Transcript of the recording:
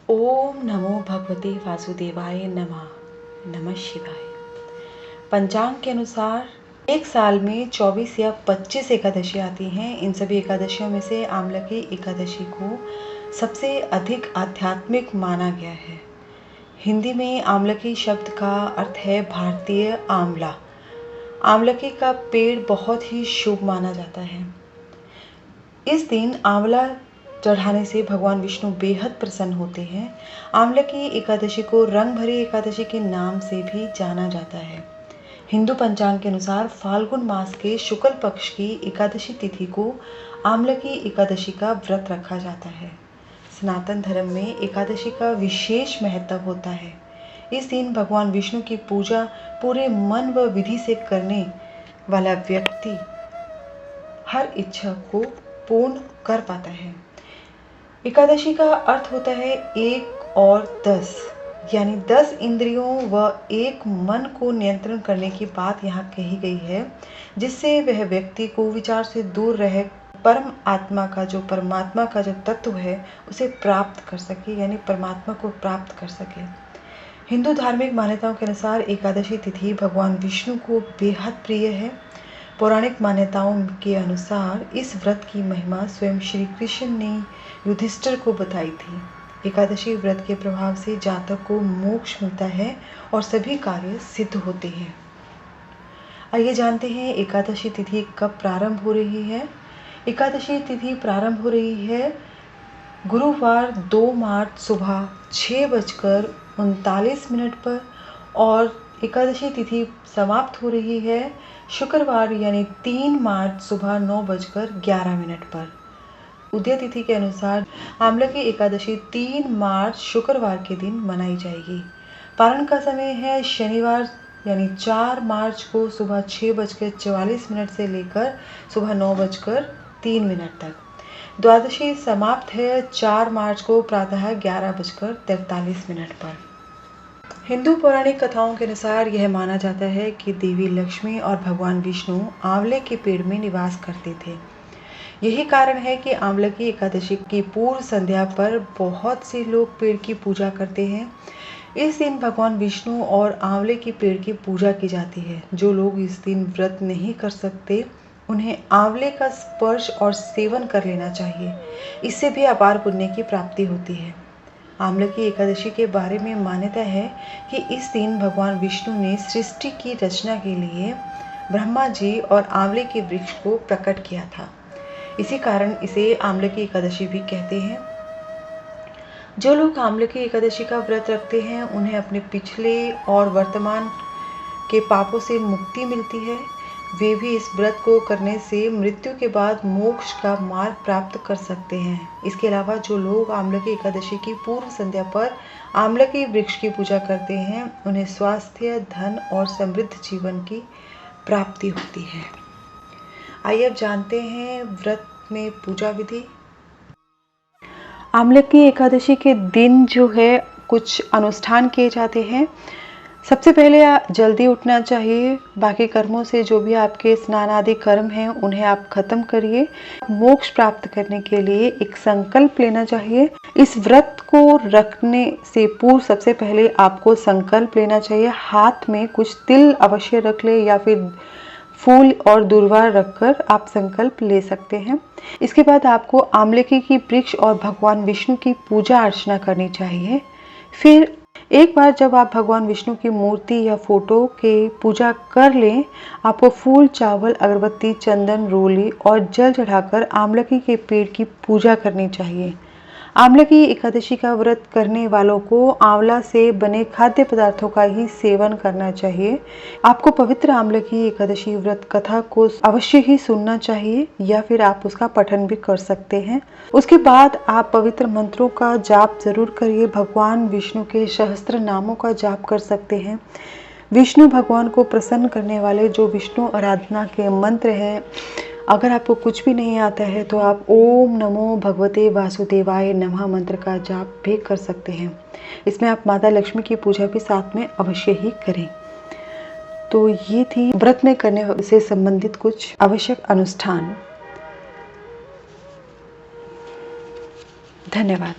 ओम नमो भगवते वासुदेवाय नमः। नमः शिवाय। पंचांग के अनुसार एक साल में 24 या 25 एकादशी आती हैं। इन सभी एकादशियों में से आमलकी एकादशी को सबसे अधिक आध्यात्मिक माना गया है। हिंदी में आमलकी शब्द का अर्थ है भारतीय आंवला। आमलकी का पेड़ बहुत ही शुभ माना जाता है। इस दिन आंवला चढ़ाने से भगवान विष्णु बेहद प्रसन्न होते हैं। आमलकी एकादशी को रंग भरी एकादशी के नाम से भी जाना जाता है। हिंदू पंचांग के अनुसार फाल्गुन मास के शुक्ल पक्ष की एकादशी तिथि को आमलकी एकादशी का व्रत रखा जाता है। सनातन धर्म में एकादशी का विशेष महत्व होता है। इस दिन भगवान विष्णु की पूजा पूरे मन व विधि से करने वाला व्यक्ति हर इच्छा को पूर्ण कर पाता है। एकादशी का अर्थ होता है 1 और 10, यानी 10 इंद्रियों व एक मन को नियंत्रण करने की बात यहाँ कही गई है, जिससे वह व्यक्ति को विचार से दूर रह परमात्मा का जो तत्व है उसे प्राप्त कर सके, यानी परमात्मा को प्राप्त कर सके। हिंदू धार्मिक मान्यताओं के अनुसार एकादशी तिथि भगवान विष्णु को बेहद प्रिय है। पौराणिक मान्यताओं के अनुसार इस व्रत की महिमा स्वयं श्री कृष्ण ने युधिष्ठिर को बताई थी। एकादशी व्रत के प्रभाव से जातक को मोक्ष मिलता है और सभी कार्य सिद्ध होते हैं। आइए जानते हैं एकादशी तिथि कब प्रारंभ हो रही है। एकादशी तिथि प्रारंभ हो रही है गुरुवार 2 मार्च सुबह 6:39 पर और एकादशी तिथि समाप्त हो रही है शुक्रवार यानी 3 मार्च सुबह 9:11 पर। उदय तिथि के अनुसार आमलकी एकादशी 3 मार्च शुक्रवार के दिन मनाई जाएगी। पारण का समय है शनिवार यानी 4 मार्च को सुबह 6:44 से लेकर सुबह 9:03 तक। द्वादशी समाप्त है 4 मार्च को प्रातः 11:43 पर। हिंदू पौराणिक कथाओं के अनुसार यह माना जाता है कि देवी लक्ष्मी और भगवान विष्णु आंवले के पेड़ में निवास करते थे। यही कारण है कि आमलकी एकादशी की पूर्व संध्या पर बहुत से लोग पेड़ की पूजा करते हैं। इस दिन भगवान विष्णु और आंवले के पेड़ की पूजा की जाती है। जो लोग इस दिन व्रत नहीं कर सकते उन्हें आंवले का स्पर्श और सेवन कर लेना चाहिए। इससे भी अपार पुण्य की प्राप्ति होती है। आमलकी एकादशी के बारे में मान्यता है कि इस दिन भगवान विष्णु ने सृष्टि की रचना के लिए ब्रह्मा जी और आंवले के वृक्ष को प्रकट किया था। इसी कारण इसे आमलकी एकादशी भी कहते हैं। जो लोग आमलकी एकादशी का व्रत रखते हैं उन्हें अपने पिछले और वर्तमान के पापों से मुक्ति मिलती है। वे भी इस व्रत को करने से मृत्यु के बाद मोक्ष का मार्ग प्राप्त कर सकते हैं। इसके अलावा जो लोग आमलकी एकादशी की पूर्व संध्या पर आमलकी वृक्ष की पूजा करते हैं उन्हें स्वास्थ्य, धन और समृद्ध जीवन की प्राप्ति होती है। आइए अब जानते हैं व्रत में पूजा विधि। आमलकी एकादशी के दिन जो है कुछ अनुष्ठान किए जाते हैं। सबसे पहले जल्दी उठना चाहिए। बाकी कर्मों से जो भी आपके स्नान आदि कर्म हैं उन्हें आप खत्म करिए। मोक्ष प्राप्त करने के लिए एक संकल्प लेना चाहिए। इस व्रत को रखने से पूर्व सबसे पहले आपको संकल्प लेना चाहिए। हाथ में कुछ तिल अवश्य रख ले या फिर फूल और दूर्वा रखकर आप संकल्प ले सकते हैं। इसके बाद आपको आमलकी की वृक्ष और भगवान विष्णु की पूजा अर्चना करनी चाहिए। फिर एक बार जब आप भगवान विष्णु की मूर्ति या फोटो के पूजा कर लें, आपको फूल, चावल, अगरबत्ती, चंदन, रोली और जल चढ़ाकर आमलकी के पेड़ की पूजा करनी चाहिए। आमलकी एकादशी का व्रत करने वालों को आंवला से बने खाद्य पदार्थों का ही सेवन करना चाहिए। आपको पवित्र आमलकी एकादशी व्रत कथा को अवश्य ही सुनना चाहिए या फिर आप उसका पठन भी कर सकते हैं। उसके बाद आप पवित्र मंत्रों का जाप जरूर करिए। भगवान विष्णु के सहस्त्र नामों का जाप कर सकते हैं। विष्णु भगवान को प्रसन्न करने वाले जो विष्णु आराधना के मंत्र हैं, अगर आपको कुछ भी नहीं आता है तो आप ओम नमो भगवते वासुदेवाय नमः मंत्र का जाप भी कर सकते हैं। इसमें आप माता लक्ष्मी की पूजा भी साथ में अवश्य ही करें। तो ये थी व्रत में करने से संबंधित कुछ आवश्यक अनुष्ठान। धन्यवाद।